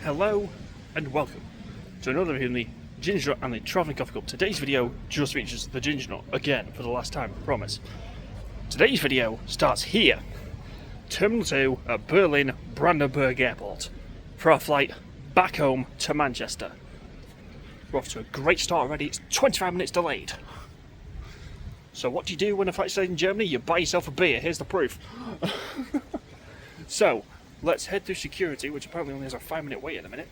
Hello and welcome to another video in the Ginger Nut and the Travelling Coffee Cup. Today's video just features the Ginger Nut again for the last time, I promise. Today's video starts here, Terminal 2 at Berlin Brandenburg Airport, for our flight back home to Manchester. We're off to a great start already. It's 25 minutes delayed. So what do you do when a flight's delayed in Germany? You buy yourself a beer. Here's the proof. So let's head through security, which apparently only has a 5-minute wait at the minute,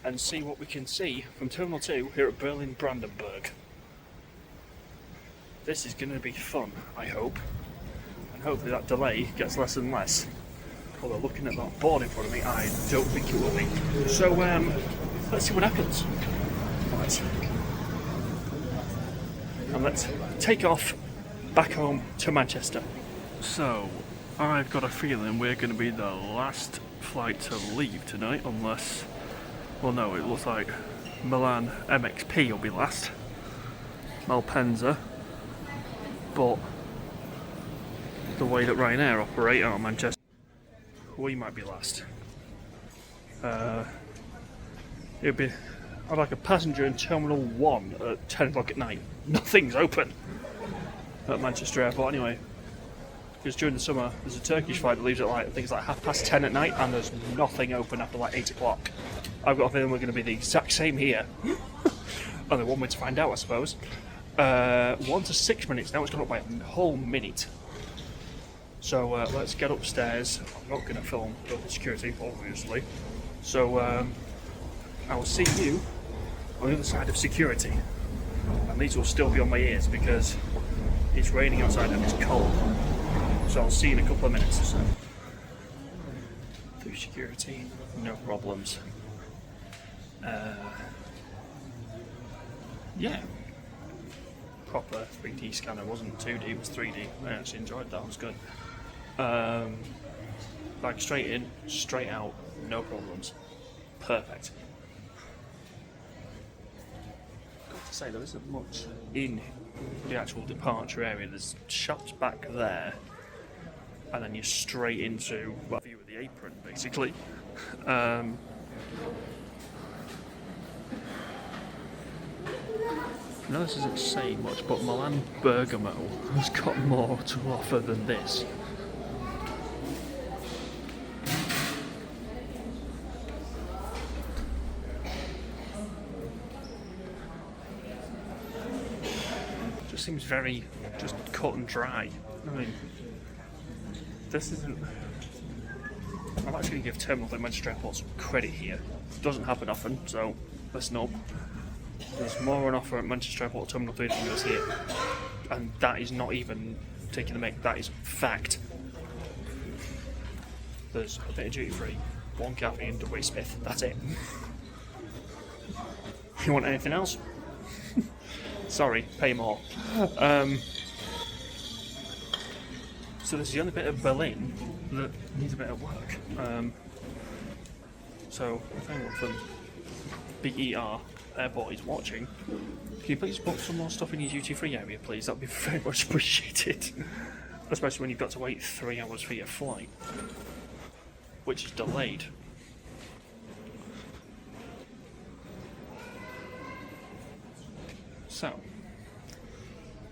and see what we can see from Terminal 2 here at Berlin Brandenburg. This is going to be fun, I hope, and hopefully that delay gets less and less. Although looking at that board in front of me, I don't think it will be. So let's see what happens. Right. And let's take off back home to Manchester. So I've got a feeling we're going to be the last flight to leave tonight, unless, well no, it looks like Milan MXP will be last, Malpensa, but the way that Ryanair operate out of Manchester, we might be last. It'd be, I'd like a passenger in Terminal 1 at 10 o'clock at night. Nothing's open at Manchester Airport anyway. Because during the summer, there's a Turkish flight that leaves at like, I think it's like 10:30 at night, and there's nothing open after like 8 o'clock. I've got a feeling we're going to be the exact same here. Only one way to find out, I suppose. 1 to 6 minutes, now it's gone up by a whole minute. So let's get upstairs. I'm not going to film the security, obviously. So I will see you on the other side of security. And these will still be on my ears because it's raining outside and it's cold. So I'll see you in a couple of minutes or so. Through security, no problems. Yeah. Proper 3D scanner, wasn't 2D, it was 3D. I actually enjoyed that, it was good. Like straight in, straight out, no problems. Perfect. Got to say, there isn't much in the actual departure area. There's shops back there, and then you're straight into a view of the apron, basically. No, this isn't saying much, but Milan Bergamo has got more to offer than this. Just seems very just cut and dry. I mean, this isn't. I'm actually going to give Terminal 3 Manchester Airport some credit here. It doesn't happen often, so listen up. There's more on offer at Manchester Airport Terminal 3 than there is here. And that is not even taking the mic, that is fact. There's a bit of duty free, one cafe and a Smith, that's it. You want anything else? Sorry, pay more. So this is the only bit of Berlin that needs a bit of work. So if anyone from BER Airport is watching, can you please book some more stuff in your duty-free area, please? That'd be very much appreciated. Especially when you've got to wait 3 hours for your flight, which is delayed. So,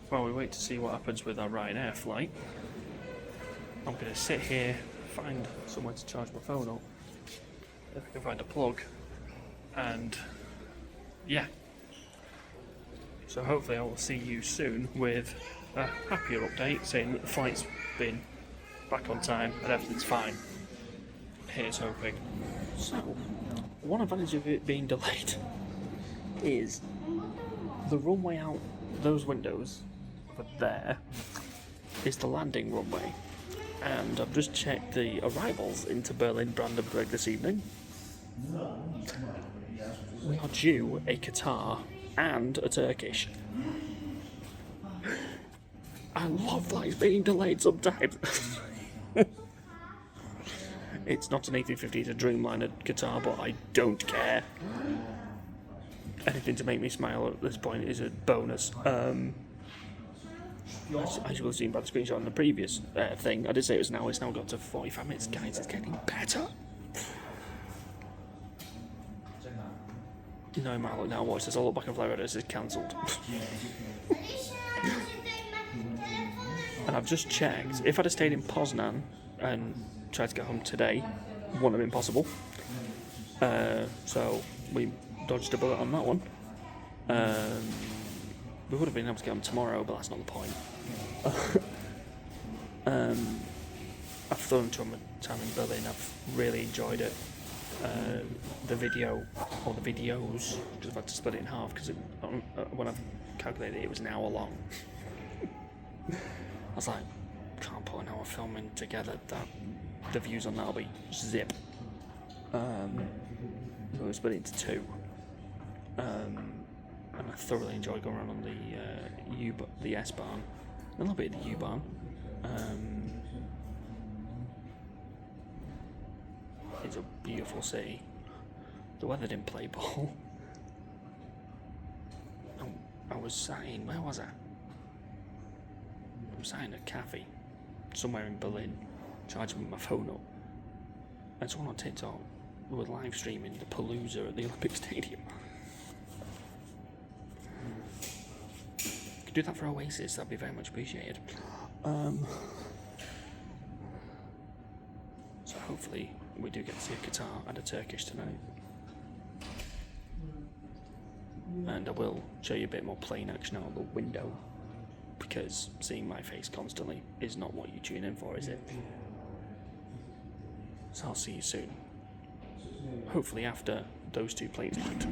while we wait to see what happens with our Ryanair flight, I'm going to sit here, find somewhere to charge my phone up, if I can find a plug, and yeah. So hopefully I will see you soon with a happier update saying that the flight's been back on time and everything's fine. Here's hoping. So, one advantage of it being delayed is the runway out those windows over there is the landing runway. And I've just checked the arrivals into Berlin Brandenburg this evening. We are due a Qatar and a Turkish. I love flights being delayed sometimes. It's not an A350, it's a Dreamliner Qatar, but I don't care. Anything to make me smile at this point is a bonus. As you will have seen by the screenshot on the previous thing, I did say it was an hour, it's now got to 45 minutes. Guys, it's getting better. No matter what, now watch this. I'll look back and fly this is cancelled. And I've just checked. If I'd have stayed in Poznan and tried to get home today, wouldn't have been possible. So we dodged a bullet on that one. We would have been able to get home tomorrow, but that's not the point. I've flown to a time in Berlin. I've really enjoyed it. The video, or the videos, because I've had to split it in half because when I've calculated it, it was an hour long. I was like, can't put an hour filming together. That the views on that'll be zip. So we split it into two. And I thoroughly enjoyed going around on the S-Bahn, a little bit of the U-Bahn. It's a beautiful city. The weather didn't play ball. I was sat in, where was I? I was sat in a cafe somewhere in Berlin, charging my phone up. And someone on TikTok were live streaming the Palooza at the Olympic Stadium. Could do that for Oasis, that'd be very much appreciated. So hopefully we do get to see a Qatar and a Turkish tonight. And I will show you a bit more plane action out the window, because seeing my face constantly is not what you tune in for, is it? So I'll see you soon. Hopefully after those two planes land.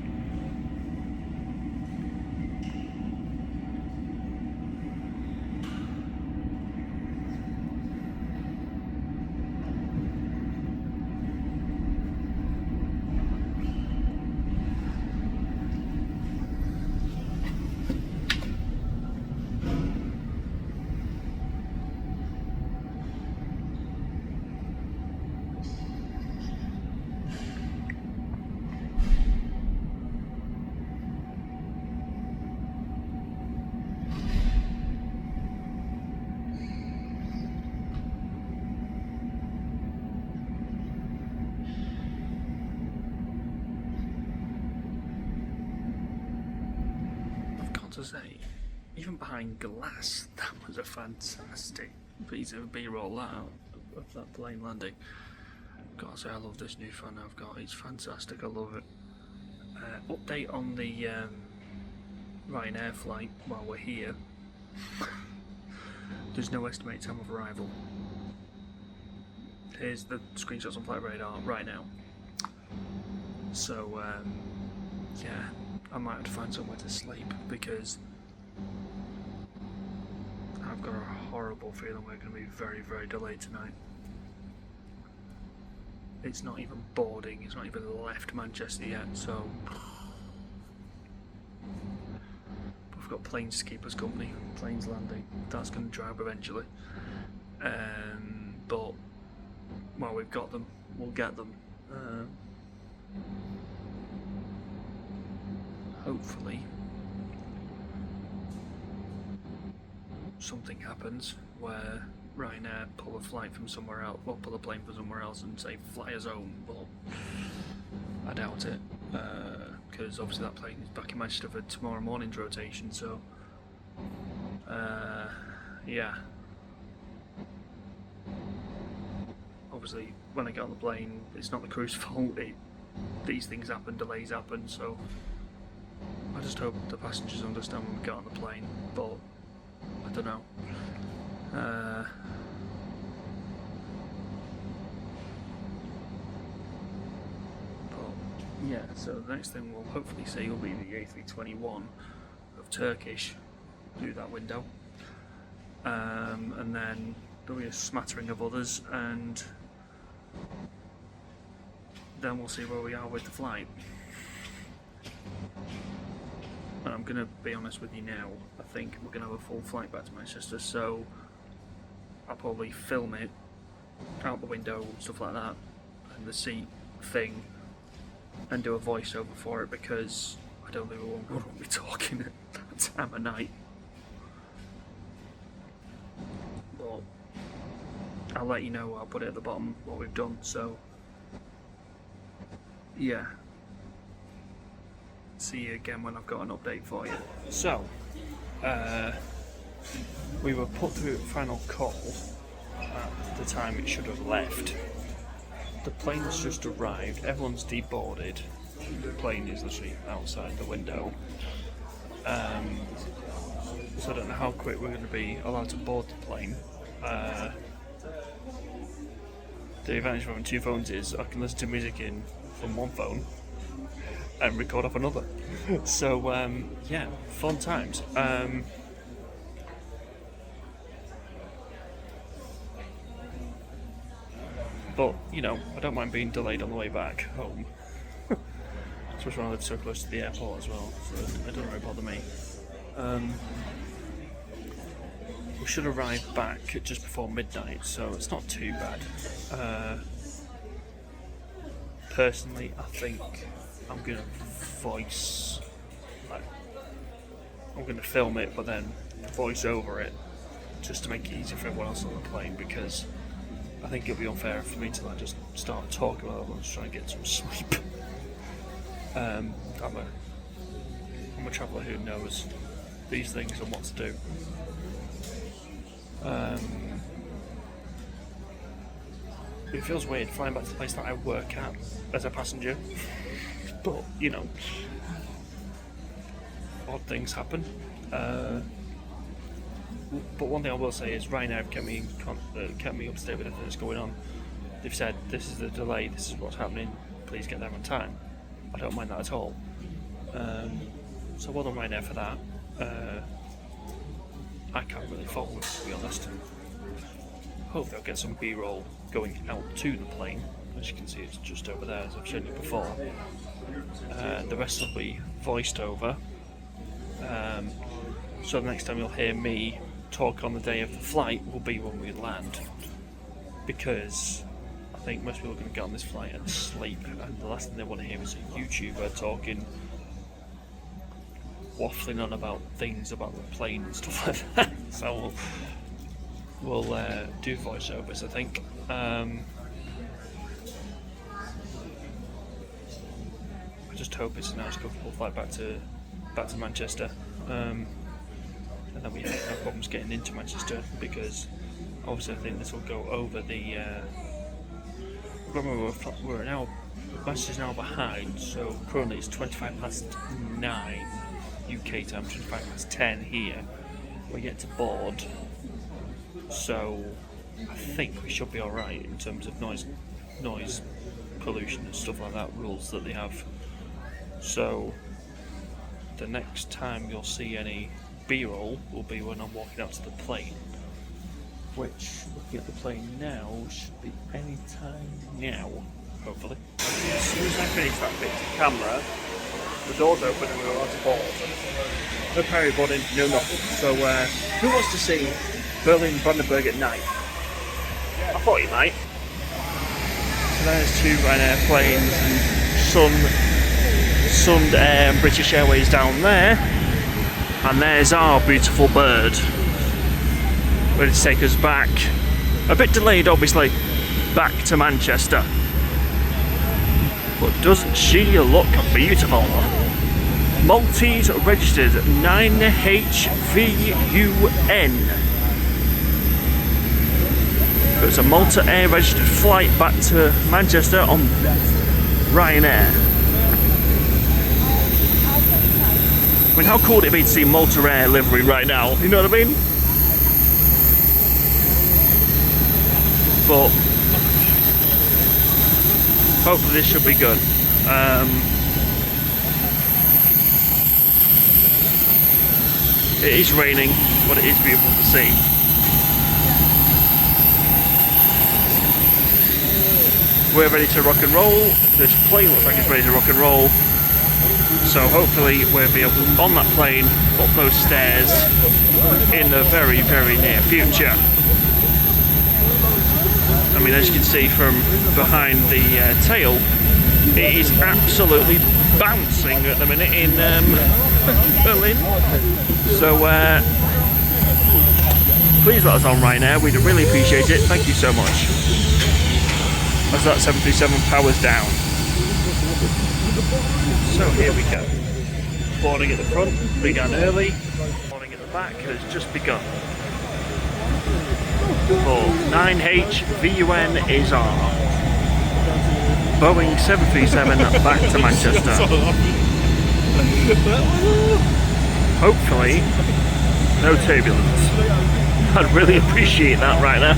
To say, even behind glass, that was a fantastic piece of B-roll out of that plane landing. Gotta say, I love this new fan I've got. It's fantastic. I love it. Update on the Ryanair flight while we're here. There's no estimated time of arrival. Here's the screenshots on Flight Radar right now. So yeah, I might have to find somewhere to sleep, because I've got a horrible feeling we're going to be very, very delayed tonight. It's not even boarding, it's not even left Manchester yet, so we've got Planes to keep us company, planes landing, that's going to dry up eventually. But while we've got them, we'll get them. Hopefully something happens where Ryanair pull a flight from somewhere else, or pull a plane from somewhere else and say fly us home, but I doubt it, because obviously that plane is back in Manchester for tomorrow morning's rotation, so yeah. Obviously when I get on the plane, it's not the crew's fault, these things happen, delays happen, so I just hope the passengers understand when we get on the plane, but I don't know. But yeah, so the next thing we'll hopefully see will be the A321 of Turkish through that window, and then there'll be a smattering of others, and then we'll see where we are with the flight. And I'm going to be honest with you now, I think we're going to have a full flight back to Manchester, so I'll probably film it out the window, stuff like that, and the seat thing, and do a voiceover for it, because I don't think we won't be talking at that time of night. But I'll let you know, I'll put it at the bottom what we've done, so yeah. see you again when I've got an update for you. So, we were put through final call at the time it should have left. The plane's just arrived, everyone's deboarded. The plane is literally outside the window. So I don't know how quick we're going to be allowed to board the plane. The advantage of having two phones is I can listen to music in from one phone and record off another. So yeah, fun times. But you know, I don't mind being delayed on the way back home. Especially when I live so close to the airport as well, so it doesn't really bother me. We should arrive back at just before midnight, so it's not too bad. Personally, I think I'm gonna I'm gonna film it, but then voice over it, just to make it easier for everyone else on the plane, because I think it'll be unfair for me to just start talking while everyone's trying to get some sleep. I'm a traveller who knows these things and what to do. It feels weird flying back to the place that I work at as a passenger, but you know, odd things happen. But one thing I will say is Ryanair have kept me up to date with everything that's going on. They've said this is the delay, this is what's happening, please get there on time. I don't mind that at all. So well done Ryanair for that. I can't really fault them, to be honest. Hope they'll get some B-roll going out to the plane. As you can see, it's just over there, as I've shown you before. The rest will be voiced over. So the next time you'll hear me talk on the day of the flight will be when we land. Because I think most people are going to get on this flight and sleep, and the last thing they want to hear is a YouTuber talking, waffling on about things about the plane and stuff like that. So we'll do voiceovers, I think. I just hope it's a nice, comfortable flight back to Manchester, and then we have no problems getting into Manchester, because obviously I think this will go over the. Remember, we're now Manchester's now behind, so currently it's 9:25 UK time, 10 here. We're yet to board, so I think we should be alright in terms of noise pollution and stuff like that, rules that they have. So the next time you'll see any B-roll will be when I'm walking out to the plane, which, looking at the plane now, should be any time now, hopefully. As soon as I finish that bit of camera, the doors open and we're allowed to board. No ferry boarding, no nothing. So, who wants to see Berlin-Brandenburg at night? I thought you might. So there's two Ryanair planes and Sun Air and British Airways down there. And there's our beautiful bird, ready to take us back. A bit delayed, obviously, back to Manchester. But doesn't she look beautiful? Maltese registered 9HVUN. It was a Malta Air registered flight back to Manchester on Ryanair. I mean, how cool would it be to see Malta Air livery right now? You know what I mean? But hopefully this should be good. It is raining, but it is beautiful to see. We're ready to rock and roll. This plane looks like it's ready to rock and roll. So hopefully we'll be able to, on that plane, up those stairs in the very, very near future. I mean, as you can see from behind the tail, it is absolutely bouncing at the minute in Berlin. So please let us on Ryanair, we'd really appreciate it. Thank you so much. As that 737 powers down. So here we go. Boarding at the front began early, boarding at the back has just begun. For 9H VUN is our Boeing 737 back to Manchester. Hopefully, no turbulence. I'd really appreciate that right now.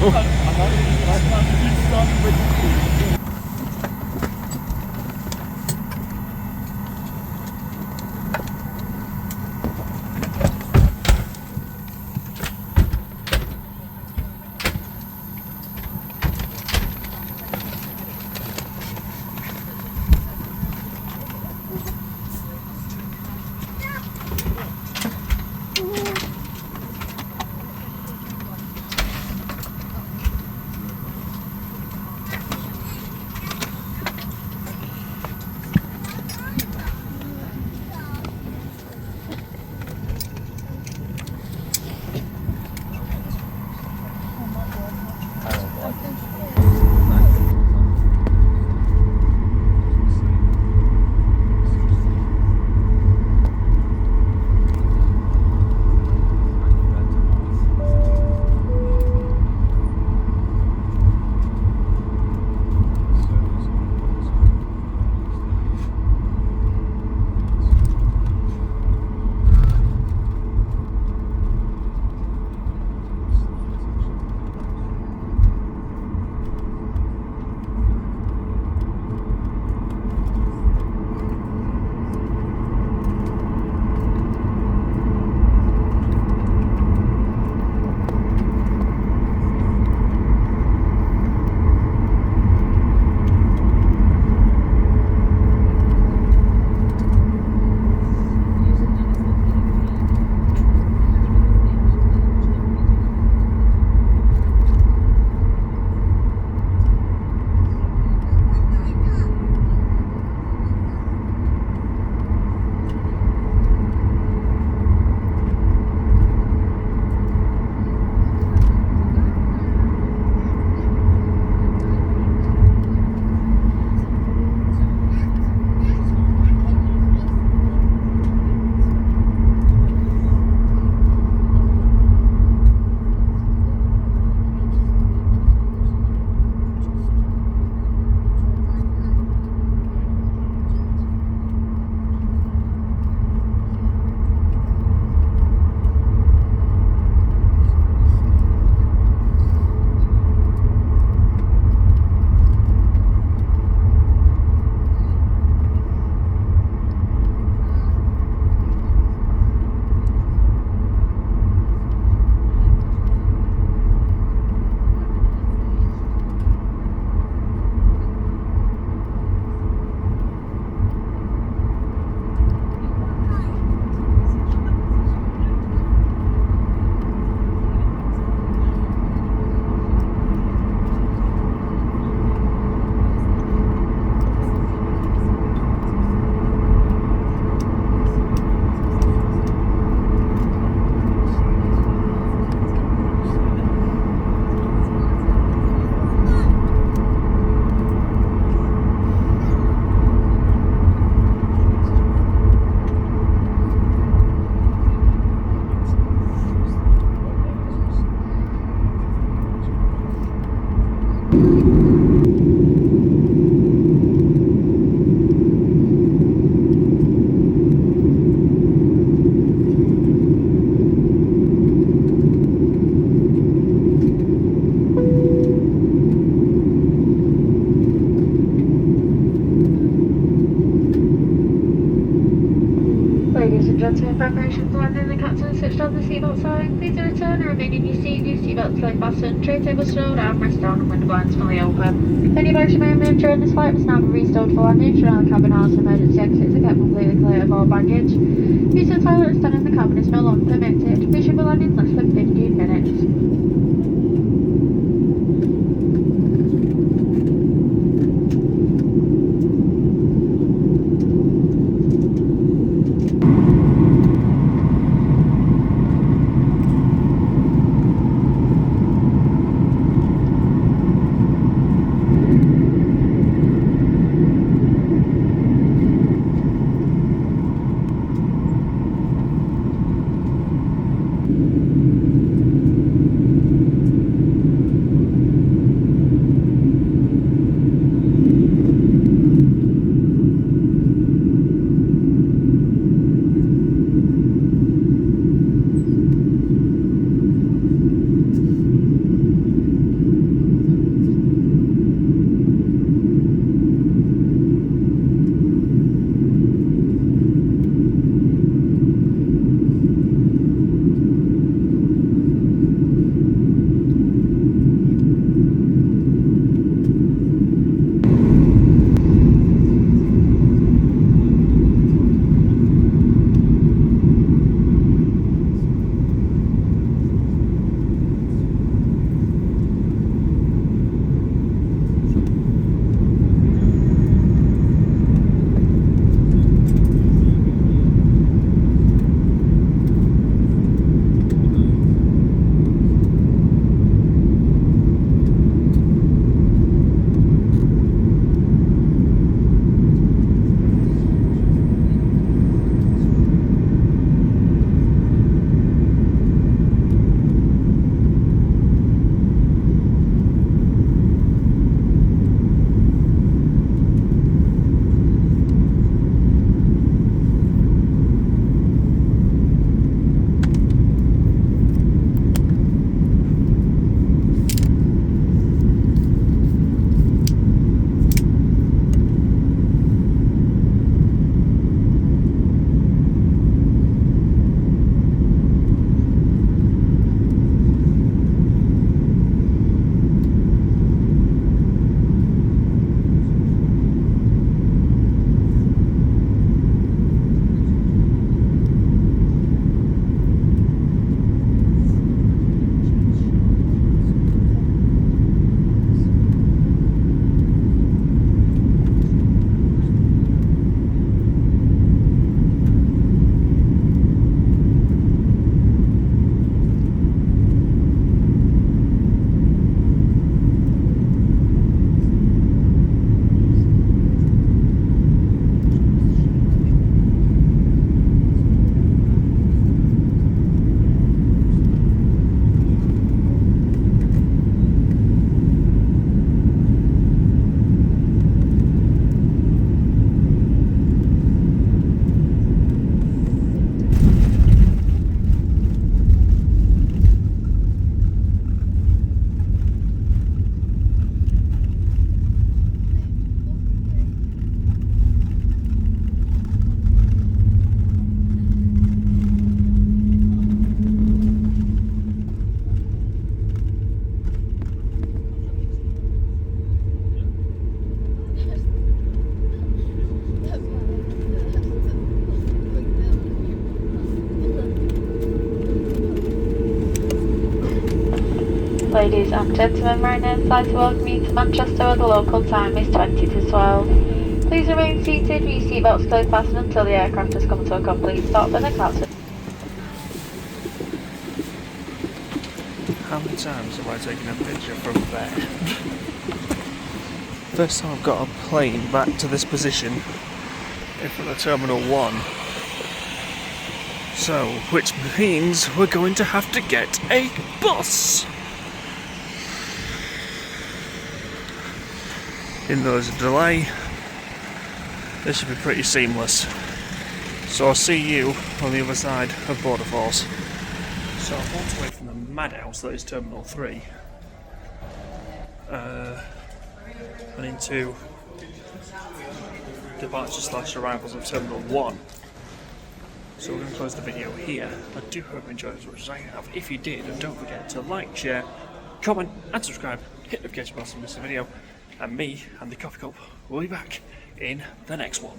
Gentlemen, preparation for landing. The captain switched on the seatbelt sign. Please return and remain in your seat. Your seatbelt is fastened. Tray table stowed, armrest down, and window blinds fully open. Any bags you may have moved during this flight must now be restowed for landing. Surround the cabin house emergency exits are kept completely clear of all baggage. Use of toilets done in the cabin is no longer permitted. We should be landing in less than 15 minutes. Ladies and gentlemen, Ryanair flight to welcome you to Manchester where the local time is 20 to 12. Please remain seated with your seatbelts closed fastened until the aircraft has come to a complete stop and the captain... How many times have I taken a picture from there? First time I've got a plane back to this position in front of Terminal 1. So, which means we're going to have to get a bus! Even though there's a delay, this should be pretty seamless. So I'll see you on the other side of Border Force. So I've walked away from the madhouse that is Terminal 3 and into departure/arrivals of Terminal 1. So we're going to close the video here. I do hope you enjoyed as much as I have. If you did, don't forget to like, share, comment and subscribe. Hit the notification button to miss the video. And me and the coffee cup will be back in the next one.